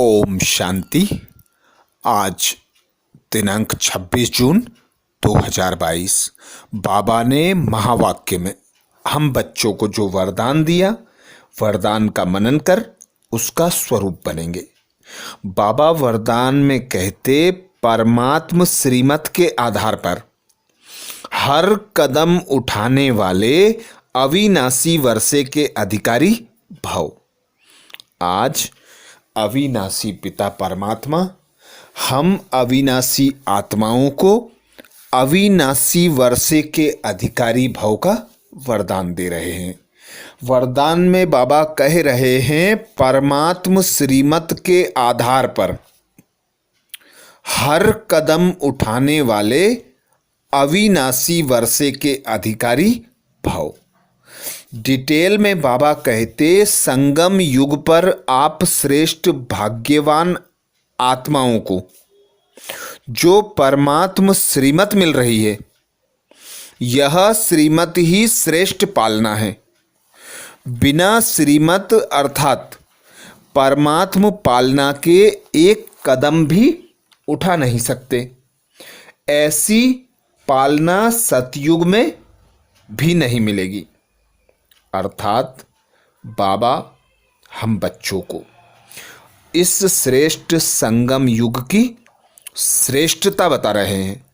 ओम शांति। आज दिनांक 26 जून 2022 बाबा ने महावाक्य में हम बच्चों को जो वरदान दिया, वरदान का मनन कर उसका स्वरूप बनेंगे। बाबा वरदान में कहते, परमात्म श्रीमत के आधार पर हर कदम उठाने वाले अविनाशी वर्षे के अधिकारी भव। आज अविनाशी पिता परमात्मा हम अविनाशी आत्माओं को अविनाशी वर्षे के अधिकारी भव का वरदान दे रहे हैं। वरदान में बाबा कह रहे हैं, परमात्म श्रीमत के आधार पर हर कदम उठाने वाले अविनाशी वर्षे के अधिकारी भव। डिटेल में बाबा कहते, संगम युग पर आप श्रेष्ठ भाग्यवान आत्माओं को जो परमात्म श्रीमत मिल रही है, यह श्रीमत ही श्रेष्ठ पालना है। बिना श्रीमत अर्थात परमात्म पालना के एक कदम भी उठा नहीं सकते। ऐसी पालना सतयुग में भी नहीं मिलेगी। अर्थात बाबा हम बच्चों को इस श्रेष्ठ संगम युग की श्रेष्ठता बता रहे हैं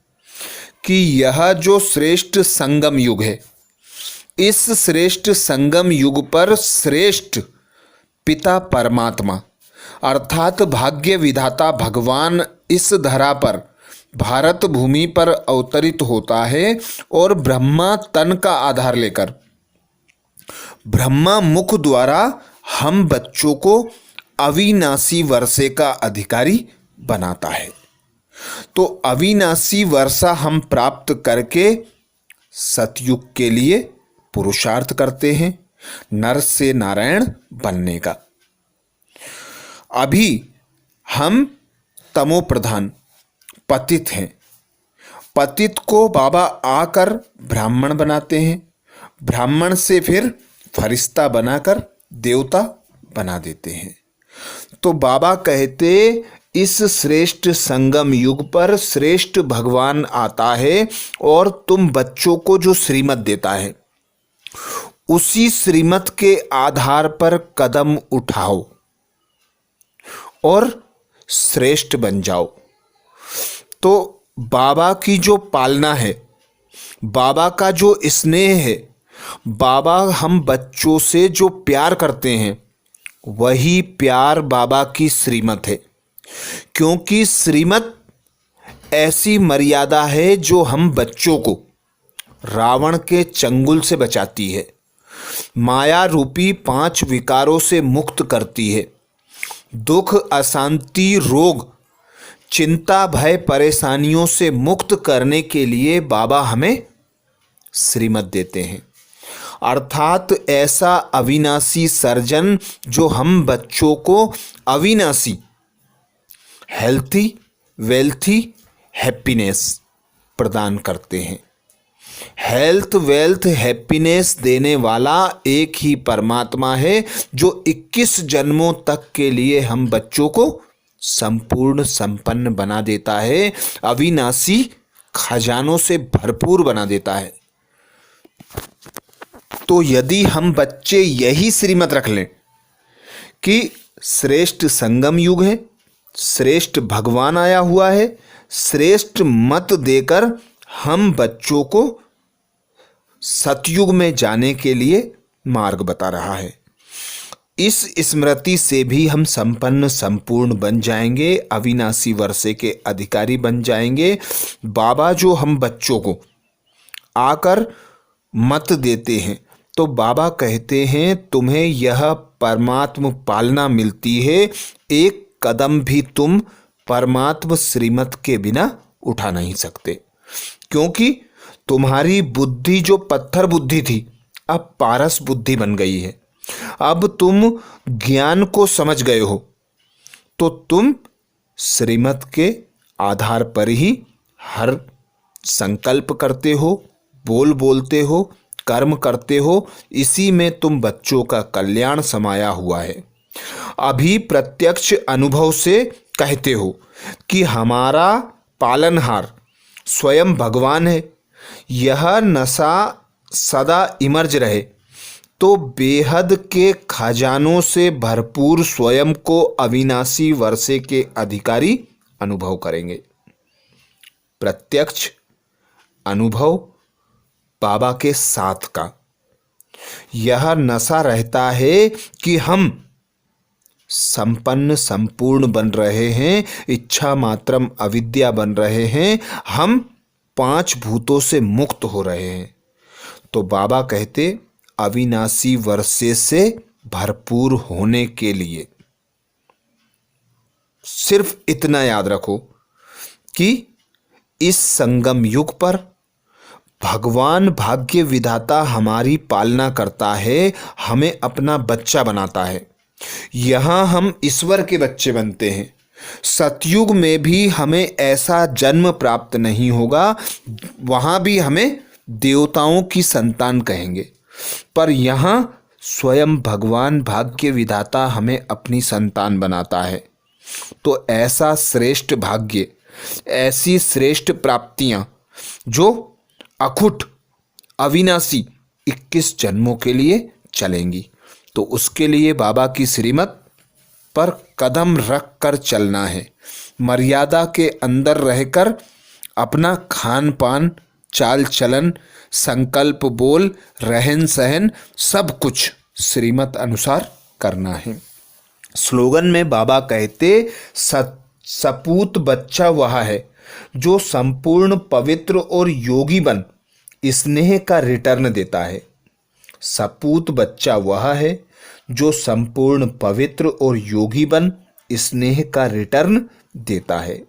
कि यह जो श्रेष्ठ संगम युग है, इस श्रेष्ठ संगम युग पर श्रेष्ठ पिता परमात्मा अर्थात भाग्य विधाता भगवान इस धरा पर भारत भूमि पर अवतरित होता है और ब्रह्मा तन का आधार लेकर ब्रह्मा मुख द्वारा हम बच्चों को अविनाशी वर्षे का अधिकारी बनाता है। तो अविनाशी वर्षा हम प्राप्त करके सतयुग के लिए पुरुषार्थ करते हैं, नर से नारायण बनने का। अभी हम तमो प्रधान पतित हैं। पतित को बाबा आकर ब्राह्मण बनाते हैं, ब्राह्मण से फिर फरिश्ता बनाकर देवता बना देते हैं। तो बाबा कहते, इस श्रेष्ठ संगम युग पर श्रेष्ठ भगवान आता है और तुम बच्चों को जो श्रीमत देता है, उसी श्रीमत के आधार पर कदम उठाओ और श्रेष्ठ बन जाओ। तो बाबा की जो पालना है, बाबा का जो स्नेह है, बाबा हम बच्चों से जो प्यार करते हैं, वही प्यार बाबा की श्रीमत है। क्योंकि श्रीमत ऐसी मर्यादा है जो हम बच्चों को रावण के चंगुल से बचाती है, माया रूपी 5 विकारों से मुक्त करती है, दुख अशांति रोग चिंता भय परेशानियों से मुक्त करने के लिए बाबा हमें श्रीमत देते हैं। अर्थात ऐसा अविनाशी सर्जन जो हम बच्चों को अविनाशी हेल्थी वेल्थी हैप्पीनेस प्रदान करते हैं। हेल्थ वेल्थ हैप्पीनेस देने वाला एक ही परमात्मा है जो 21 जन्मों तक के लिए हम बच्चों को संपूर्ण संपन्न बना देता है, अविनाशी खजानों से भरपूर बना देता है। तो यदि हम बच्चे यही श्रीमत रख लें कि श्रेष्ठ संगम युग है, श्रेष्ठ भगवान आया हुआ है, श्रेष्ठ मत देकर हम बच्चों को सतयुग में जाने के लिए मार्ग बता रहा है, इस स्मृति से भी हम संपन्न संपूर्ण बन जाएंगे, अविनाशी वर्षे के अधिकारी बन जाएंगे। बाबा जो हम बच्चों को आकर मत देते हैं, तो बाबा कहते हैं, तुम्हें यह परमात्म पालना मिलती है, एक कदम भी तुम परमात्म श्रीमत के बिना उठा नहीं सकते। क्योंकि तुम्हारी बुद्धि जो पत्थर बुद्धि थी, अब पारस बुद्धि बन गई है। अब तुम ज्ञान को समझ गए हो, तो तुम श्रीमत के आधार पर ही हर संकल्प करते हो, बोलते हो, कर्म करते हो। इसी में तुम बच्चों का कल्याण समाया हुआ है। अभी प्रत्यक्ष अनुभव से कहते हो कि हमारा पालनहार स्वयं भगवान है। यह नशा सदा इमर्ज रहे तो बेहद के खजानों से भरपूर स्वयं को अविनाशी वर्षे के अधिकारी अनुभव करेंगे। प्रत्यक्ष अनुभव बाबा के साथ का यह नशा रहता है कि हम संपन्न संपूर्ण बन रहे हैं, इच्छा मात्रम अविद्या बन रहे हैं, हम 5 भूतों से मुक्त हो रहे हैं। तो बाबा कहते अविनाशी वर्षे से भरपूर होने के लिए सिर्फ इतना याद रखो कि इस संगम युग पर भगवान भाग्य विधाता हमारी पालना करता है, हमें अपना बच्चा बनाता है। यहाँ हम ईश्वर के बच्चे बनते हैं। सतयुग में भी हमें ऐसा जन्म प्राप्त नहीं होगा, वहाँ भी हमें देवताओं की संतान कहेंगे, पर यहाँ स्वयं भगवान भाग्य विधाता हमें अपनी संतान बनाता है। तो ऐसा श्रेष्ठ भाग्य, ऐसी श्रेष्ठ प्राप्तियाँ जो अखुट अविनाशी 21 जन्मों के लिए चलेंगी। तो उसके लिए बाबा की श्रीमत पर कदम रख कर चलना है। मर्यादा के अंदर रहकर अपना खान पान, चाल चलन, संकल्प बोल, रहन सहन सब कुछ श्रीमत अनुसार करना है। स्लोगन में बाबा कहते सपूत बच्चा वह है जो संपूर्ण पवित्र और योगी बन स्नेह का रिटर्न देता है। सपूत बच्चा वह है जो संपूर्ण पवित्र और योगी बन स्नेह का रिटर्न देता है।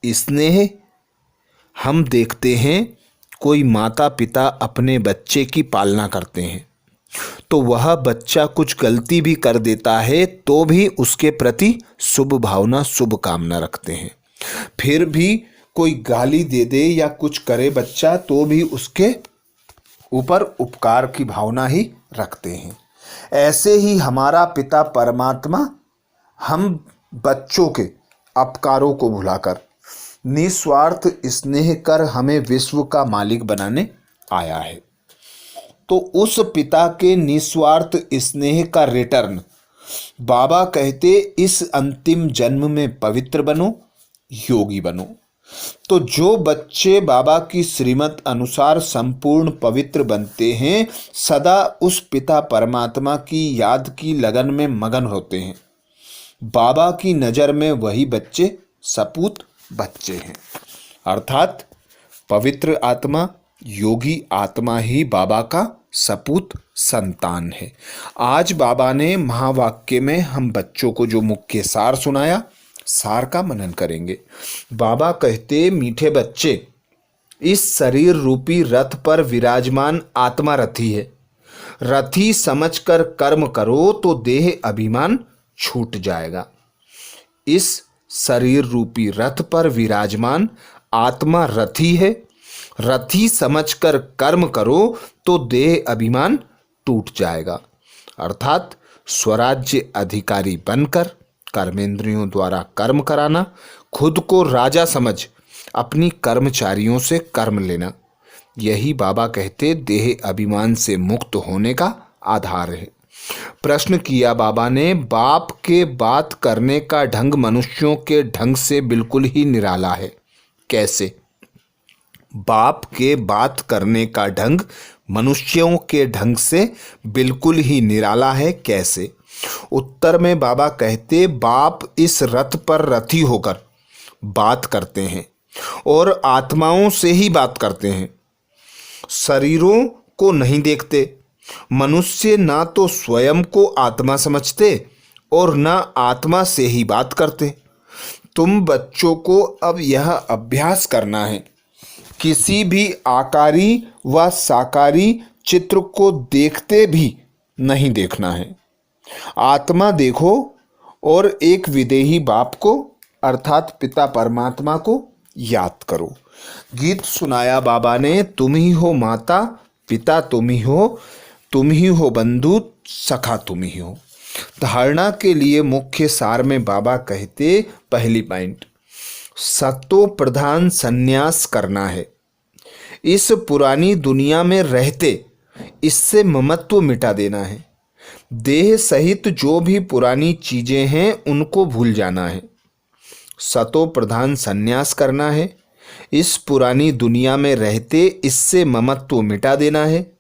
स्नेह हम देखते हैं कोई माता पिता अपने बच्चे की पालना करते हैं तो वह बच्चा कुछ गलती भी कर देता है तो भी उसके प्रति शुभ भावना, शुभ कामना रखते हैं। फिर भी कोई गाली दे दे या कुछ करे बच्चा तो भी उसके ऊपर उपकार की भावना ही रखते हैं। ऐसे ही हमारा पिता परमात्मा हम बच्चों के अपकारों को भुलाकर निस्वार्थ स्नेह कर हमें विश्व का मालिक बनाने आया है। तो उस पिता के निस्वार्थ स्नेह का रिटर्न बाबा कहते इस अंतिम जन्म में पवित्र बनो, योगी बनो। तो जो बच्चे बाबा की श्रीमत अनुसार संपूर्ण पवित्र बनते हैं, सदा उस पिता परमात्मा की याद की लगन में मगन होते हैं। बाबा की नज़र में वही बच्चे सपूत बच्चे हैं, अर्थात पवित्र आत्मा, योगी आत्मा ही बाबा का सपूत संतान है। आज बाबा ने महावाक्य में हम बच्चों को जो मुख्य सार सुनाया, सार का मनन करेंगे। बाबा कहते मीठे बच्चे, इस शरीर रूपी रथ पर विराजमान आत्मा रथी है। रथी समझकर कर्म करो तो देह अभिमान छूट जाएगा। इस शरीर रूपी रथ पर विराजमान आत्मा रथी है। रथी समझकर कर्म करो तो देह अभिमान टूट जाएगा। अर्थात स्वराज्य अधिकारी बनकर कर्मेंद्रियों द्वारा कर्म कराना, खुद को राजा समझ अपनी कर्मचारियों से कर्म लेना, यही बाबा कहते देह अभिमान से मुक्त होने का आधार है। प्रश्न किया बाबा ने, बाप के बात करने का ढंग मनुष्यों के ढंग से बिल्कुल ही निराला है। कैसे? बाप के बात करने का ढंग मनुष्यों के ढंग से बिल्कुल ही निराला है। कैसे? उत्तर में बाबा कहते बाप इस रथ पर रथी होकर बात करते हैं और आत्माओं से ही बात करते हैं, शरीरों को नहीं देखते। मनुष्य ना तो स्वयं को आत्मा समझते और ना आत्मा से ही बात करते। तुम बच्चों को अब यह अभ्यास करना है, किसी भी आकारी व साकारी चित्र को देखते भी नहीं देखना है। आत्मा देखो और एक विदेही बाप को अर्थात पिता परमात्मा को याद करो। गीत सुनाया बाबा ने, तुम ही हो माता पिता, तुम ही हो बंधु सखा, तुम ही हो। धारणा के लिए मुख्य सार में बाबा कहते, पहली पॉइंट, सतो प्रधान संन्यास करना है। इस पुरानी दुनिया में रहते इससे ममत्व मिटा देना है। देह सहित जो भी पुरानी चीजें हैं उनको भूल जाना है। सतो प्रधान संन्यास करना है। इस पुरानी दुनिया में रहते इससे ममत्व मिटा देना है।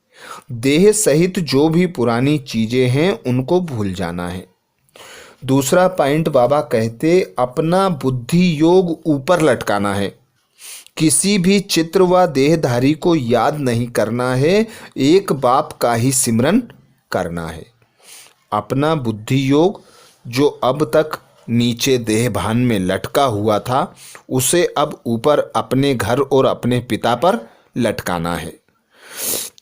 देह सहित जो भी पुरानी चीजें हैं उनको भूल जाना है। दूसरा पॉइंट बाबा कहते, अपना बुद्धि योग ऊपर लटकाना है। किसी भी चित्र व देहधारी को याद नहीं करना है, एक बाप का ही सिमरन करना है। अपना बुद्धि योग जो अब तक नीचे देह भान में लटका हुआ था उसे अब ऊपर अपने घर और अपने पिता पर लटकाना है।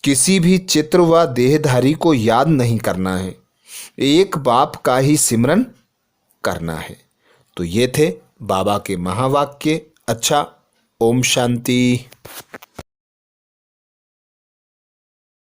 किसी भी चित्र व देहधारी को याद नहीं करना है, एक बाप का ही सिमरन करना है। तो ये थे बाबा के महावाक्य। अच्छा, ओम शांति।